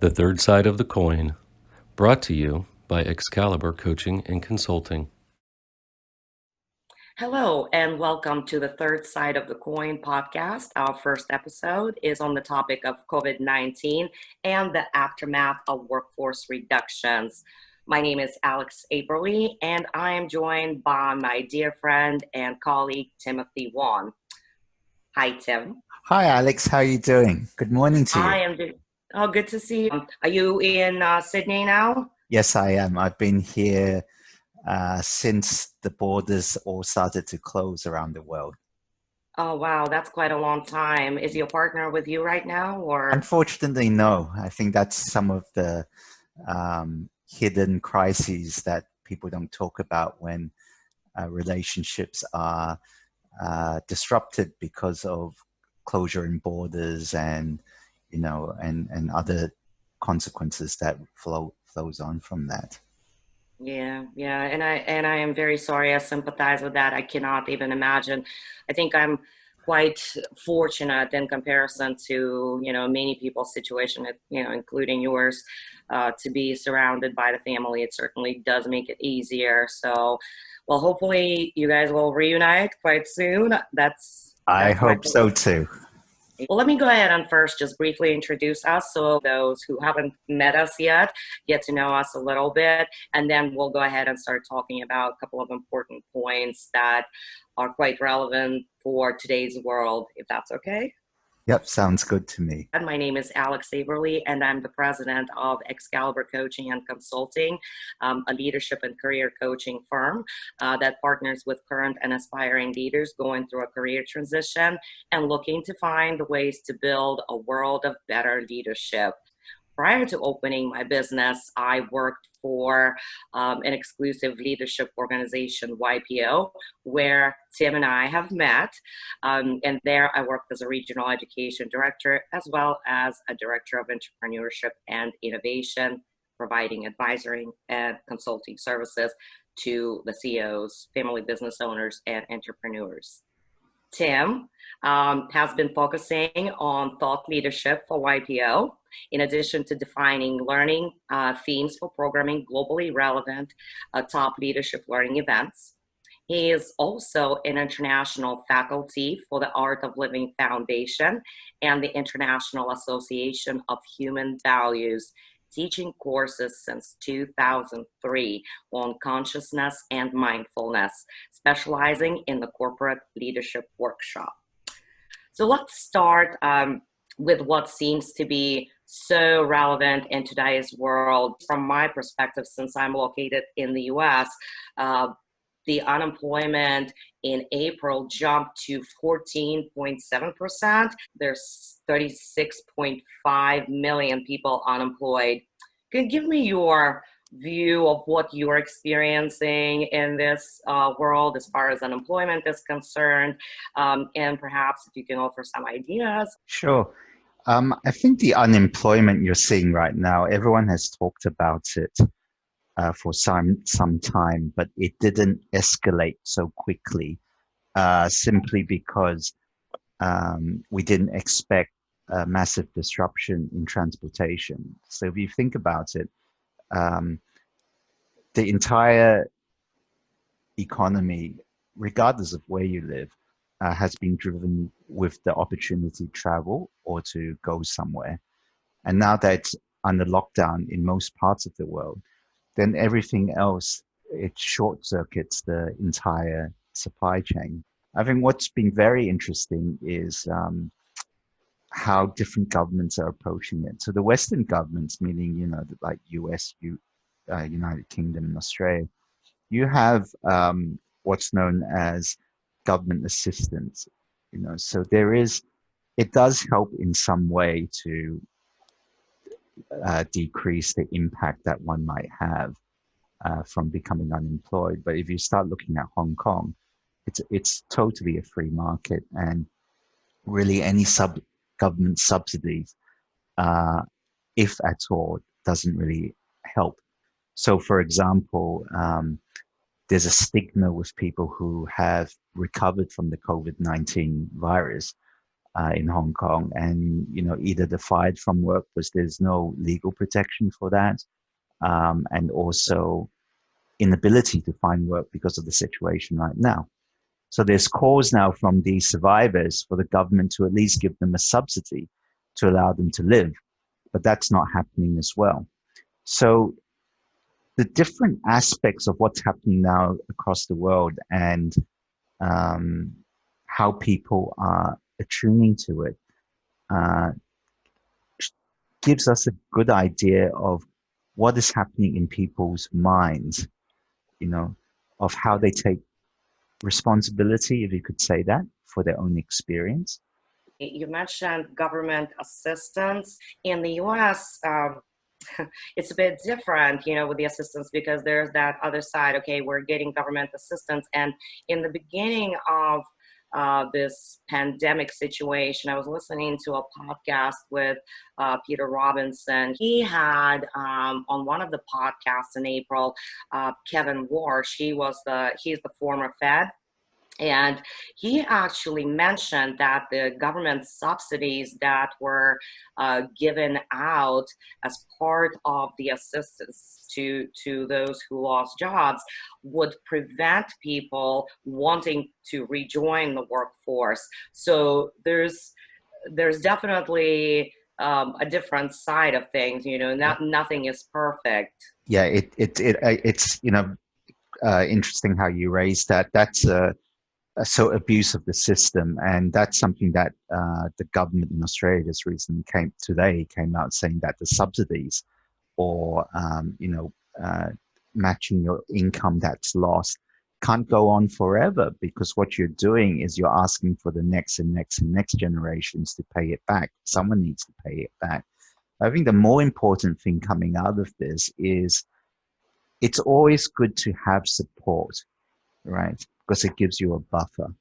The Third Side of the Coin, brought to you by Excalibur Coaching and Consulting. Hello, and welcome to the Third Side of the Coin podcast. Our first episode is on the topic of COVID-19 and the aftermath of workforce reductions. My name is Alex Aberle, and I am joined by my dear friend and colleague, Timothy Wong. Hi, Tim. Hi, Alex. How are you doing? Good morning to you. I am. Oh, good to see you. Are you in Sydney now? Yes, I am. I've been here since the borders all started to close around the world. Oh, wow, that's quite a long time. Is your partner with you right now, or? Unfortunately, no. I think that's some of the hidden crises that people don't talk about when relationships are disrupted because of closure in borders and and other consequences that flows on from that. Yeah, and I am very sorry. I sympathize with that. I cannot even imagine. I think I'm quite fortunate in comparison to, many people's situation, including yours, to be surrounded by the family. It certainly does make it easier. So, well, hopefully you guys will reunite quite soon. I That's my hope so too. Well, let me go ahead and first just briefly introduce us so those who haven't met us yet get to know us a little bit, and then we'll go ahead and start talking about a couple of important points that are quite relevant for today's world, if that's okay. Yep, sounds good to me. My name is Alex Aberle, and I'm the president of Excalibur Coaching and Consulting, a leadership and career coaching firm that partners with current and aspiring leaders going through a career transition and looking to find ways to build a world of better leadership. Prior to opening my business, I worked for an exclusive leadership organization, YPO, where Tim and I have met. And there I worked as a regional education director, as well as a director of entrepreneurship and innovation, providing advisory and consulting services to the CEOs, family business owners, and entrepreneurs. Tim has been focusing on thought leadership for YPO, in addition to defining learning themes for programming globally relevant top leadership learning events. He is also an international faculty for the Art of Living Foundation and the International Association of Human Values, teaching courses since 2003 on consciousness and mindfulness, specializing in the corporate leadership workshop. So let's start with what seems to be so relevant in today's world. From my perspective, since I'm located in the US, the unemployment in April jumped to 14.7%. There's 36.5 million people unemployed. Can you give me your view of what you're experiencing in this world as far as unemployment is concerned? And perhaps if you can offer some ideas. Sure. I think the unemployment you're seeing right now, everyone has talked about it for some time, but it didn't escalate so quickly simply because we didn't expect a massive disruption in transportation. So if you think about it, the entire economy, regardless of where you live, has been driven with the opportunity to travel or to go somewhere. And now that it's under lockdown in most parts of the world, then everything else, it short circuits the entire supply chain. I think what's been very interesting is how different governments are approaching it. So the Western governments, meaning, like US, United Kingdom and Australia, you have what's known as government assistance, so it does help in some way to decrease the impact that one might have from becoming unemployed. But if you start looking at Hong Kong, it's totally a free market, and really any government subsidies, if at all, doesn't really help. So, for example, there's a stigma with people who have recovered from the COVID-19 virus in Hong Kong, and either they're fired from work because there's no legal protection for that, and also inability to find work because of the situation right now. So there's calls now from these survivors for the government to at least give them a subsidy to allow them to live, but that's not happening as well. So the different aspects of what's happening now across the world, and how people are attuning to it, uh, gives us a good idea of what is happening in people's minds, of how they take responsibility, if you could say that, for their own experience. You mentioned government assistance in the US. It's a bit different, with the assistance, because there's that other side. Okay, we're getting government assistance, and in the beginning of this pandemic situation, I was listening to a podcast with Peter Robinson. He had on one of the podcasts in April, Kevin Warsh. He's the former Fed. And he actually mentioned that the government subsidies that were given out as part of the assistance to those who lost jobs would prevent people wanting to rejoin the workforce. So there's definitely a different side of things. Nothing is perfect. Yeah, it's interesting how you raised that. That's so abuse of the system, and that's something that the government in Australia just recently came out saying that the subsidies, or matching your income that's lost, can't go on forever, because what you're doing is you're asking for the next and next and next generations to pay it back. Someone needs to pay it back. I think the more important thing coming out of this is it's always good to have support, right? Because it gives you a buffer.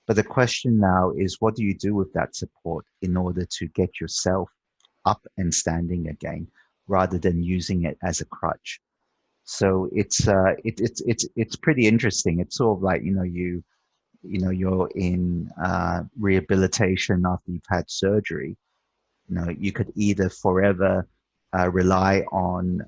But the question now is, what do you do with that support in order to get yourself up and standing again, rather than using it as a crutch? So it's pretty interesting. It's sort of like, you're in rehabilitation after you've had surgery. You could either forever rely on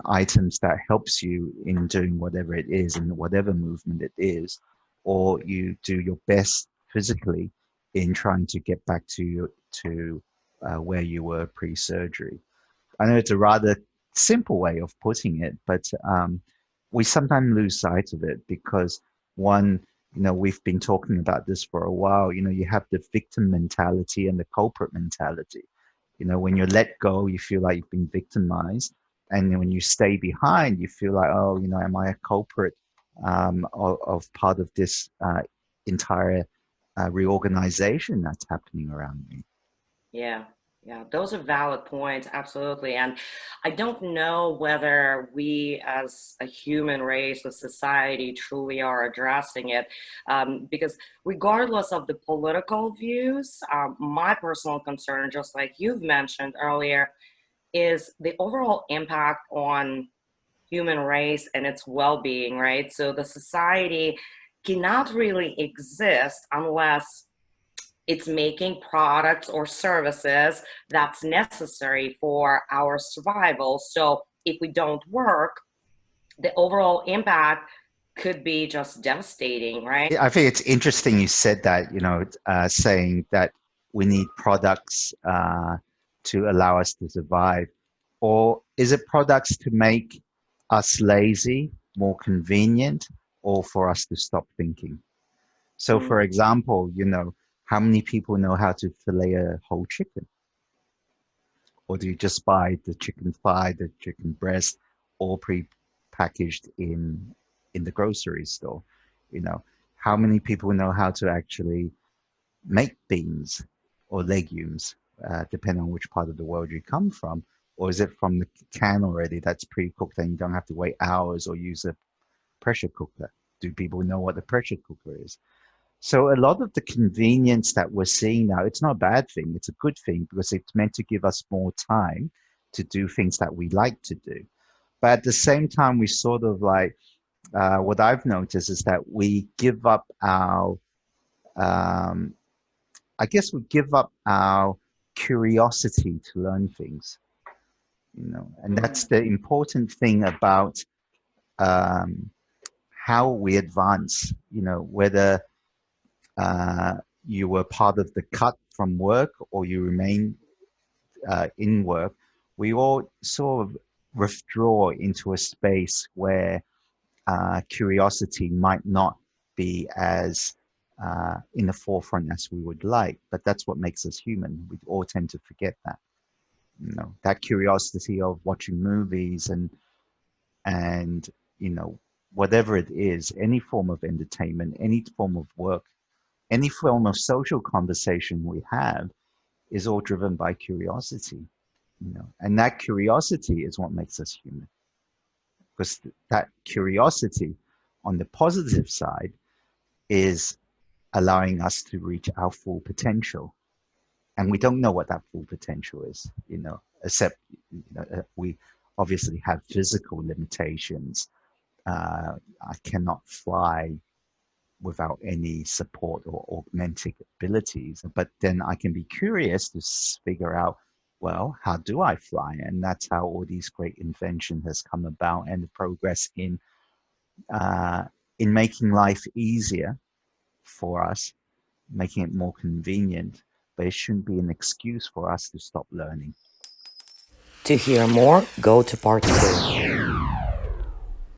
items that helps you in doing whatever it is and whatever movement it is, or you do your best physically in trying to get back to where you were pre-surgery. I know it's a rather simple way of putting it, but we sometimes lose sight of it because, one, we've been talking about this for a while. You have the victim mentality and the culprit mentality. When you're let go, you feel like you've been victimized. And when you stay behind, you feel like, oh, am I a culprit of part of this entire reorganization that's happening around me? Yeah, those are valid points, absolutely. And I don't know whether we as a human race, a society, truly are addressing it, because regardless of the political views, my personal concern, just like you've mentioned earlier, is the overall impact on human race and its well-being, right? So the society cannot really exist unless it's making products or services that's necessary for our survival. So if we don't work, the overall impact could be just devastating, right? I think it's interesting you said that, saying that we need products to allow us to survive. Or is it products to make us lazy, more convenient, or for us to stop thinking? So, for example, how many people know how to fillet a whole chicken? Or do you just buy the chicken thigh, the chicken breast, all pre-packaged in the grocery store? How many people know how to actually make beans or legumes, depending on which part of the world you come from? Or is it from the can already that's pre-cooked and you don't have to wait hours or use a pressure cooker? Do people know what the pressure cooker is? So a lot of the convenience that we're seeing now, it's not a bad thing. It's a good thing because it's meant to give us more time to do things that we like to do. But at the same time, we sort of like, what I've noticed is that we give up our um, I guess we give up our curiosity to learn things, and that's the important thing about um, how we advance, whether you were part of the cut from work or you remain in work, we all sort of withdraw into a space where curiosity might not be as in the forefront as we would like, but that's what makes us human. We all tend to forget that, that curiosity of watching movies and whatever it is, any form of entertainment, any form of work, any form of social conversation we have is all driven by curiosity, and that curiosity is what makes us human. Because that curiosity on the positive side is allowing us to reach our full potential. And we don't know what that full potential is, except we obviously have physical limitations. I cannot fly without any support or augmented abilities. But then I can be curious to figure out, well, how do I fly? And that's how all these great invention has come about, and the progress in making life easier for us, making it more convenient. But it shouldn't be an excuse for us to stop learning. To hear more, go to part 2.